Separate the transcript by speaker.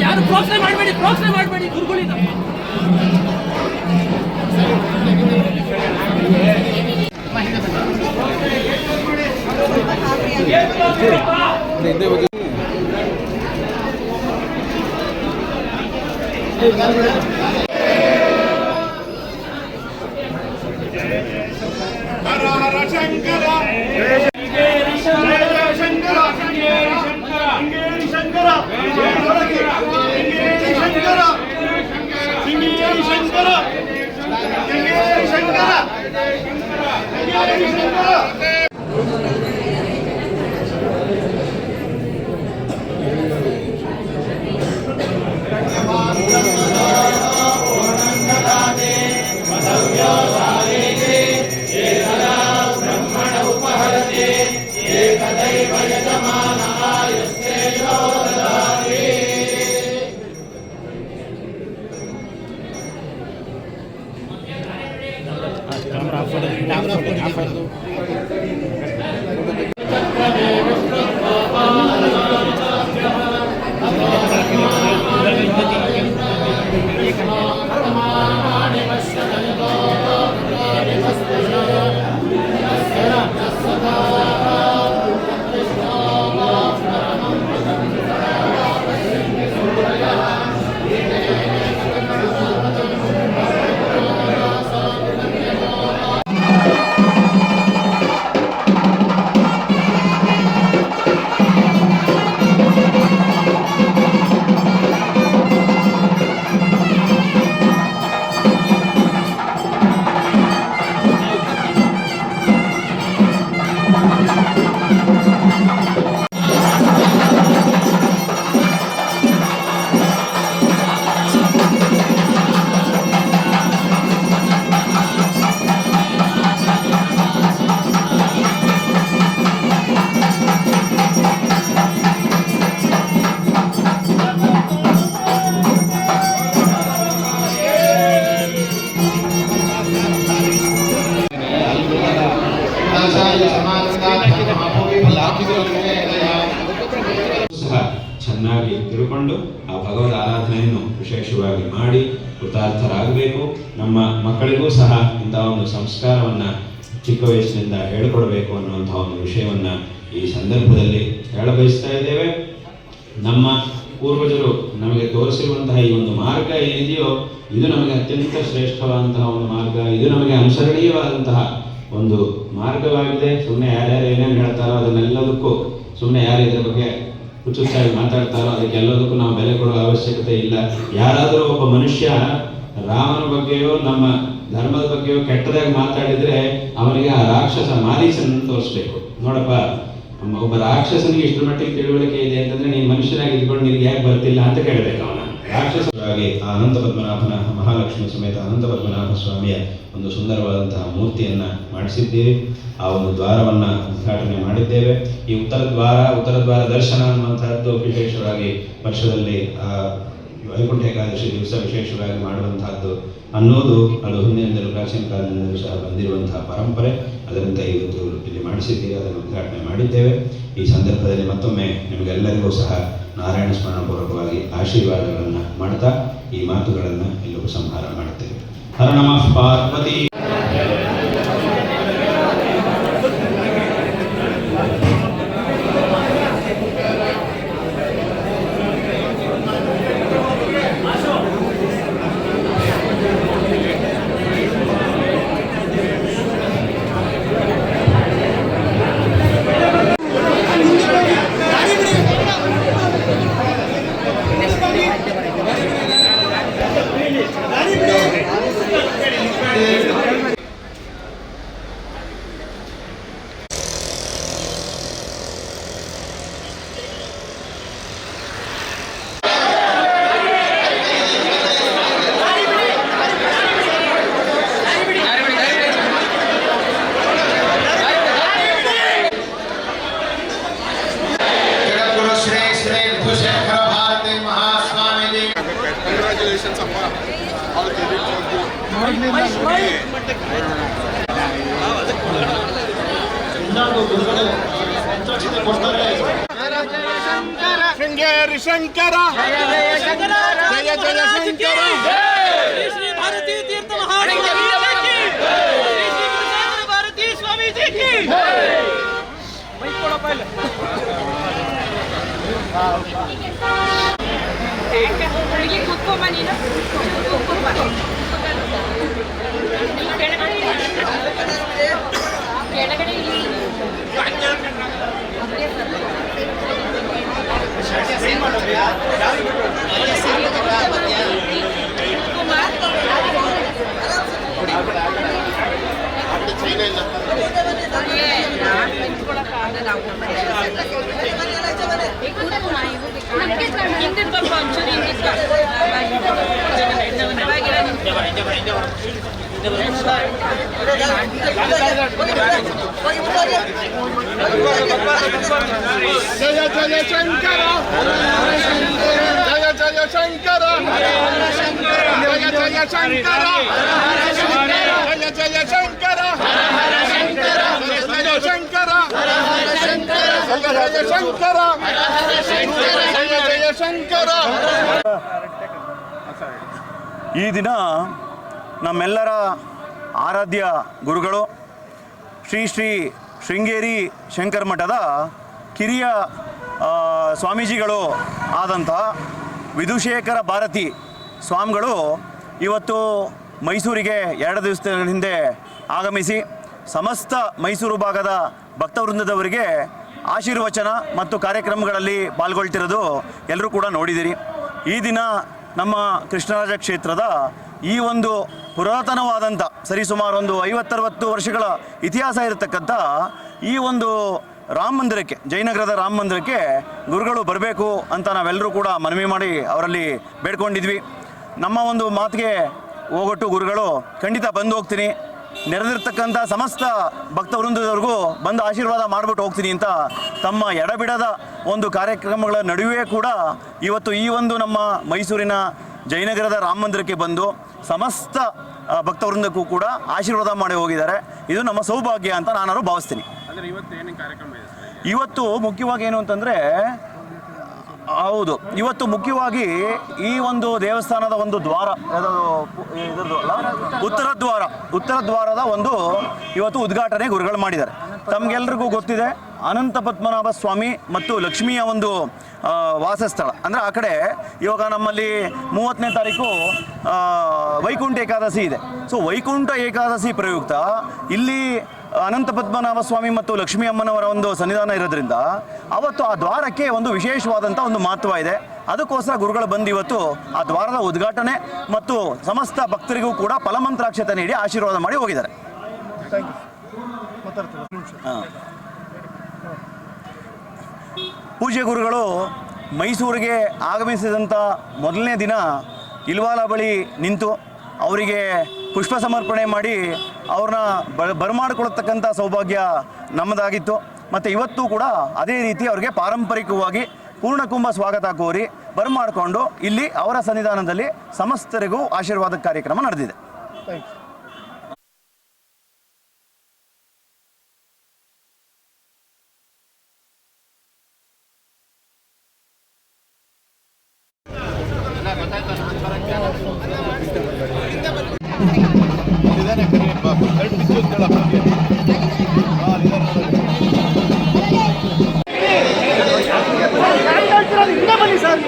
Speaker 1: ಯಾರು ಪ್ರೋತ್ಸಾಹ ಮಾಡಬೇಡಿ ಗುರುಗಳಿಂದ
Speaker 2: ಹರ ಹರ ಶಂಕರ
Speaker 3: ಸಹ ಚೆನ್ನಾಗಿ ತಿಳ್ಕೊಂಡು ಆ ಭಗವದ್ ಆರಾಧನೆಯನ್ನು ವಿಶೇಷವಾಗಿ ಮಾಡಿ ಕೃತಾರ್ಥರಾಗಬೇಕು. ನಮ್ಮ ಮಕ್ಕಳಿಗೂ ಸಹ ಇಂತಹ ಒಂದು ಸಂಸ್ಕಾರವನ್ನು ಚಿಕ್ಕ ವಯಸ್ಸಿನಿಂದ ಹೇಳಿಕೊಡಬೇಕು ಅನ್ನುವಂತಹ ಒಂದು ವಿಷಯವನ್ನು ಈ ಸಂದರ್ಭದಲ್ಲಿ ಹೇಳಬಯಸ್ತಾ ಇದ್ದೇವೆ. ನಮ್ಮ ಪೂರ್ವಜರು ನಮಗೆ ತೋರಿಸಿರುವಂತಹ ಈ ಒಂದು ಮಾರ್ಗ ಏನಿದೆಯೋ ಇದು ನಮಗೆ ಅತ್ಯಂತ ಶ್ರೇಷ್ಠವಾದಂತಹ ಒಂದು ಮಾರ್ಗ, ಇದು ನಮಗೆ ಅನುಸರಣೀಯವಾದಂತಹ ಒಂದು ಮಾರ್ಗವಾಗಿದೆ. ಸುಮ್ಮನೆ ಯಾರ್ಯಾರು ಏನೇನು ಹೇಳ್ತಾರೋ ಅದನ್ನೆಲ್ಲದಕ್ಕೂ ಸುಮ್ಮನೆ ಯಾರು ಇದರ ಬಗ್ಗೆ ಹುಚ್ಚುಚ್ಚಾಗಿ ಮಾತಾಡ್ತಾರೋ ಅದಕ್ಕೆಲ್ಲದಕ್ಕೂ ನಾವು ಬೆಲೆ ಕೊಡುವ ಅವಶ್ಯಕತೆ ಇಲ್ಲ. ಯಾರಾದರೂ ಒಬ್ಬ ಮನುಷ್ಯ ರಾಮನ ಬಗ್ಗೆಯೋ ನಮ್ಮ ಧರ್ಮದ ಬಗ್ಗೆಯೋ ಕೆಟ್ಟದಾಗಿ ಮಾತಾಡಿದರೆ ಅವನಿಗೆ ಆ ರಾಕ್ಷಸ ಮಾರೀಚನನ್ನು ತೋರಿಸ್ಬೇಕು. ನೋಡಪ್ಪ, ಒಬ್ಬ ರಾಕ್ಷಸನಿಗೆ ಇಷ್ಟರ ಮಟ್ಟಿಗೆ ತಿಳುವಳಿಕೆ ಇದೆ ಅಂತಂದ್ರೆ ನೀನು ಮನುಷ್ಯನಾಗಿ ಇದ್ಕೊಂಡು ನಿನಗೆ ಯಾಕೆ ಬರ್ತಿಲ್ಲ ಅಂತ ಕೇಳಬೇಕು ಅವನ. ರಾಕ್ಷಸರಾಗಿ ಆ ಅನಂತ ಪದ್ಮನಾಭನ ಮಹಾಲಕ್ಷ್ಮಿ ಸಮೇತ ಅನಂತ ಪದ್ಮನಾಭ ಸ್ವಾಮಿಯ ಒಂದು ಸುಂದರವಾದಂತಹ ಮೂರ್ತಿಯನ್ನು ಮಾಡಿಸಿದ್ದೀವಿ. ಆ ಒಂದು ದ್ವಾರವನ್ನು ಉದ್ಘಾಟನೆ ಮಾಡಿದ್ದೇವೆ. ಈ ಉತ್ತರ ದ್ವಾರ ದರ್ಶನ ಅನ್ನುವಂತಹದ್ದು ವಿಶೇಷವಾಗಿ ವರ್ಷದಲ್ಲಿ ವೈಕುಂಠ ಏಕಾದಶಿ ದಿವಸ ವಿಶೇಷವಾಗಿ ಮಾಡುವಂತಹದ್ದು ಅನ್ನೋದು ಅದು ಹಿಂದಿನಿಂದಲೂ ಪ್ರಾಚೀನ ಕಾಲದಿಂದಲೂ ಸಹ ಬಂದಿರುವಂತಹ ಪರಂಪರೆ. ಅದರಂತೆ ಇವತ್ತು ಇಲ್ಲಿ ಮಾಡಿಸಿದ್ದೀವಿ, ಅದನ್ನು ಉದ್ಘಾಟನೆ ಮಾಡಿದ್ದೇವೆ. ಈ ಸಂದರ್ಭದಲ್ಲಿ ಮತ್ತೊಮ್ಮೆ ನಿಮಗೆಲ್ಲರಿಗೂ ಸಹ ನಾರಾಯಣ ಸ್ಮರಣಪೂರ್ವಕವಾಗಿ ಆಶೀರ್ವಾದಗಳನ್ನು ಮಾಡ್ತಾ ಈ ಮಾತುಗಳನ್ನು ಇಲ್ಲಿ ಉಪಸಂಹಾರ ಮಾಡುತ್ತೇವೆ. ಹರ ನಮಃ ಪಾರ್ವತಿ.
Speaker 2: Thank you. ಶೃಂಗೇರಿ ಶಂಕರ ಜಯ ಜಯ ಶಂಕರ
Speaker 1: ಶ್ರೀ ಶ್ರೀ ಭಾರತೀ ತೀರ್ಥ ಮಹಾರಾಜ ಕಿ ಶ್ರೀ ಶ್ರೀ ಗುರುದೇವ ಭಾರತೀ ಸ್ವಾಮೀಜಿ ಕಿ ಮೈಕೊಳ ಪೈಲೆ
Speaker 4: ಹುಡುಗಿ ಕೂತ್ಕೊಂಬ ನೀನು ಕೂತ್ಕೊಂಬ ಕೆಳಗಡೆ ಹಿಂದಿನ ಪಾಪ ಒಂಚೂರು ಹಿಂದಿನ
Speaker 2: ಜಯ ಜಯ ಶಂಕರ ಜಯ ಜಯ ಶಂಕರ ಜಯ ಜಯ ಶಂಕರ ಜಯ ಜಯ ಶಂಕರ ಜಯ ಶಂಕರ ಜಯ ಶಂಕರ ಜಯ ಜಯ ಶಂಕರ.
Speaker 5: ಈ ದಿನ ನಮ್ಮೆಲ್ಲರ ಆರಾಧ್ಯ ಗುರುಗಳು ಶ್ರೀ ಶ್ರೀ ಶೃಂಗೇರಿ ಶಂಕರ ಮಠದ ಕಿರಿಯ ಸ್ವಾಮೀಜಿಗಳು ಆದಂಥ ವಿಧುಶೇಖರ ಭಾರತಿ ಸ್ವಾಮಿಗಳು ಇವತ್ತು ಮೈಸೂರಿಗೆ 2 ದಿವಸದ ಹಿಂದೆ ಆಗಮಿಸಿ ಸಮಸ್ತ ಮೈಸೂರು ಭಾಗದ ಭಕ್ತವೃಂದದವರಿಗೆ ಆಶೀರ್ವಚನ ಮತ್ತು ಕಾರ್ಯಕ್ರಮಗಳಲ್ಲಿ ಪಾಲ್ಗೊಳ್ತಿರೋದು ಎಲ್ಲರೂ ಕೂಡ ನೋಡಿದ್ದೀರಿ. ಈ ದಿನ ನಮ್ಮ ಕೃಷ್ಣರಾಜ ಕ್ಷೇತ್ರದ ಈ ಒಂದು ಪುರಾತನವಾದಂಥ ಸರಿಸುಮಾರು ಒಂದು 50-60 ವರ್ಷಗಳ ಇತಿಹಾಸ ಇರತಕ್ಕಂಥ ಈ ಒಂದು ರಾಮ ಮಂದಿರಕ್ಕೆ, ಜಯನಗರದ ರಾಮ ಮಂದಿರಕ್ಕೆ ಗುರುಗಳು ಬರಬೇಕು ಅಂತ ನಾವೆಲ್ಲರೂ ಕೂಡ ಮನವಿ ಮಾಡಿ ಅವರಲ್ಲಿ ಬೇಡ್ಕೊಂಡಿದ್ವಿ. ನಮ್ಮ ಒಂದು ಮಾತಿಗೆ ಹೋಗೊಟ್ಟು ಗುರುಗಳು ಖಂಡಿತ ಬಂದು ಹೋಗ್ತೀನಿ, ನೆರೆದಿರ್ತಕ್ಕಂಥ ಸಮಸ್ತ ಭಕ್ತವೃಂದದವ್ರಿಗೂ ಬಂದು ಆಶೀರ್ವಾದ ಮಾಡಿಬಿಟ್ಟು ಹೋಗ್ತೀನಿ ಅಂತ ತಮ್ಮ ಎಡಬಿಡದ ಒಂದು ಕಾರ್ಯಕ್ರಮಗಳ ನಡುವೆ ಕೂಡ ಇವತ್ತು ಈ ಒಂದು ನಮ್ಮ ಮೈಸೂರಿನ ಜಯನಗರದ ರಾಮ ಮಂದಿರಕ್ಕೆ ಬಂದು ಸಮಸ್ತ ಭಕ್ತವೃಂದಕ್ಕೂ ಕೂಡ ಆಶೀರ್ವಾದ ಮಾಡಿ ಹೋಗಿದ್ದಾರೆ. ಇದು ನಮ್ಮ ಸೌಭಾಗ್ಯ ಅಂತ ನಾನು ಭಾವಿಸ್ತೀನಿ. ಇವತ್ತು ಮುಖ್ಯವಾಗಿ ಏನು ಅಂತಂದರೆ, ಹೌದು, ಇವತ್ತು ಮುಖ್ಯವಾಗಿ ಈ ಒಂದು ದೇವಸ್ಥಾನದ ಒಂದು ದ್ವಾರ, ಉತ್ತರ ದ್ವಾರದ ಒಂದು ಇವತ್ತು ಉದ್ಘಾಟನೆ ಗುರುಗಳು ಮಾಡಿದ್ದಾರೆ. ತಮಗೆಲ್ರಿಗೂ ಗೊತ್ತಿದೆ, ಅನಂತ ಪದ್ಮನಾಭ ಸ್ವಾಮಿ ಮತ್ತು ಲಕ್ಷ್ಮಿಯ ಒಂದು ವಾಸಸ್ಥಳ. ಅಂದರೆ ಆ ಕಡೆ ಇವಾಗ ನಮ್ಮಲ್ಲಿ 30ನೇ ತಾರೀಕು ವೈಕುಂಠ ಏಕಾದಶಿ ಇದೆ. ಸೊ ವೈಕುಂಠ ಏಕಾದಶಿ ಪ್ರಯುಕ್ತ ಇಲ್ಲಿ ಅನಂತ ಪದ್ಮನಾಭ ಸ್ವಾಮಿ ಮತ್ತು ಲಕ್ಷ್ಮೀ ಅಮ್ಮನವರ ಒಂದು ಸನ್ನಿಧಾನ ಇರೋದ್ರಿಂದ ಅವತ್ತು ಆ ದ್ವಾರಕ್ಕೆ ಒಂದು ವಿಶೇಷವಾದಂಥ ಒಂದು ಮಹತ್ವ ಇದೆ. ಅದಕ್ಕೋಸ್ಕರ ಗುರುಗಳು ಬಂದು ಇವತ್ತು ಆ ದ್ವಾರದ ಉದ್ಘಾಟನೆ ಮತ್ತು ಸಮಸ್ತ ಭಕ್ತರಿಗೂ ಕೂಡ ಫಲಮಂತ್ರಾಕ್ಷತೆ ನೀಡಿ ಆಶೀರ್ವಾದ ಮಾಡಿ ಹೋಗಿದ್ದಾರೆ. ಪೂಜ್ಯ ಗುರುಗಳು ಮೈಸೂರಿಗೆ ಆಗಮಿಸಿದಂಥ ಮೊದಲನೇ ದಿನ ಇಲ್ವಾಲ ಬಳಿ ನಿಂತು ಅವರಿಗೆ ಪುಷ್ಪ ಸಮರ್ಪಣೆ ಮಾಡಿ ಅವ್ರನ್ನ ಬರಮಾಡಿಕೊಳ್ಳತಕ್ಕಂಥ ಸೌಭಾಗ್ಯ ನಮ್ಮದಾಗಿತ್ತು. ಮತ್ತು ಇವತ್ತು ಕೂಡ ಅದೇ ರೀತಿ ಅವರಿಗೆ ಪಾರಂಪರಿಕವಾಗಿ ಪೂರ್ಣಕುಂಭ ಸ್ವಾಗತ ಕೋರಿ ಬರಮಾಡಿಕೊಂಡು ಇಲ್ಲಿ ಅವರ ಸನ್ನಿಧಾನದಲ್ಲಿ ಸಮಸ್ತರಿಗೂ ಆಶೀರ್ವಾದ ಕಾರ್ಯಕ್ರಮ ನಡೆದಿದೆ.
Speaker 2: ಬನ್ನಿ ಸರ್.